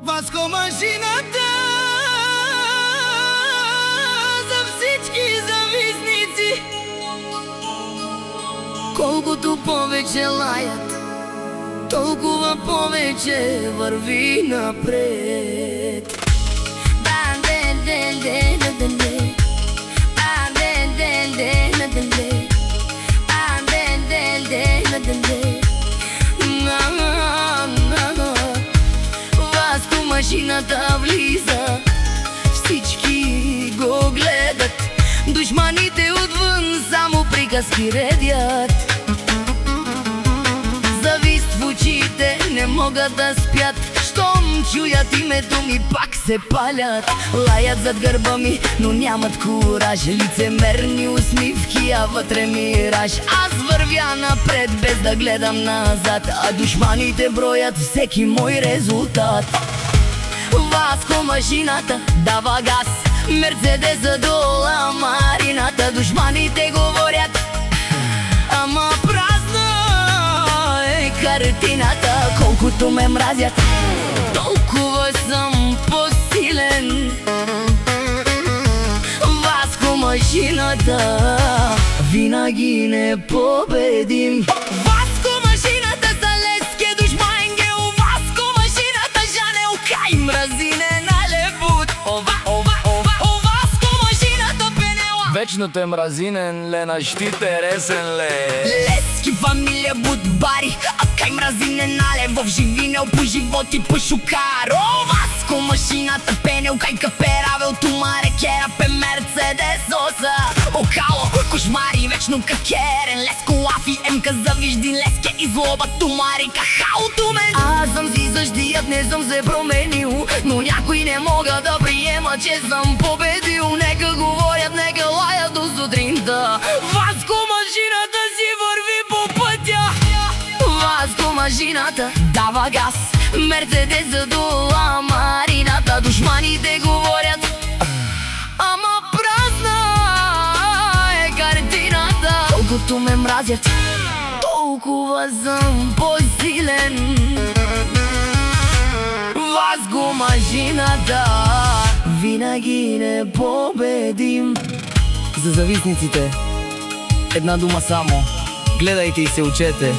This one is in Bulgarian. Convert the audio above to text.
Васко машината за всички завистници. Колкото повече лаят, толкова повече върви напред. Васко машината влиза, всички го гледат, душманите отвън само приказки редят. Завист в очите, не могат да спят, щом чуят името ми пак се палят. Лаят зад гърба ми, но нямат кураж, лицемерни усмивки, а вътре мираж. Аз вървя напред без да гледам назад, а душманите броят всеки мой резултат. Васко машината дава газ, Мерцедеса до ламарината. Душманите говорят, ама празна е картината. Колкото ме мразят, толкова съм по-силен. Васко машината винаги непобедим. Васко машината за Левски е душмангел. Васко машината жанел кай мразине на лебут. Васко машината пенела Вечно те мразинен ле, на щи тересен ле. Левски фамилия Будбари, а кай мразине нале в живинел по живот и по шукар. Васко машината пенел кай каперавел тумаре кера пе Мерцедес оса. Окало кошмари вечно какерен Леско лафи емка завижди леске и злоба тумари кахалото мен. Аз съм си същият, не съм се променил, но някои не могат да приемат, че съм победил. Нека говорят, нека лаят до сутринта. Васко машината си върви по пътя. Васко машината дава газ, Мерцедеса до ламарината. Душманите говорят, ама празна е картината. Колкото ме мразят, толкова съм по-силен. Васко машината винаги непобедим. За завистниците една дума само: гледайте и се учете.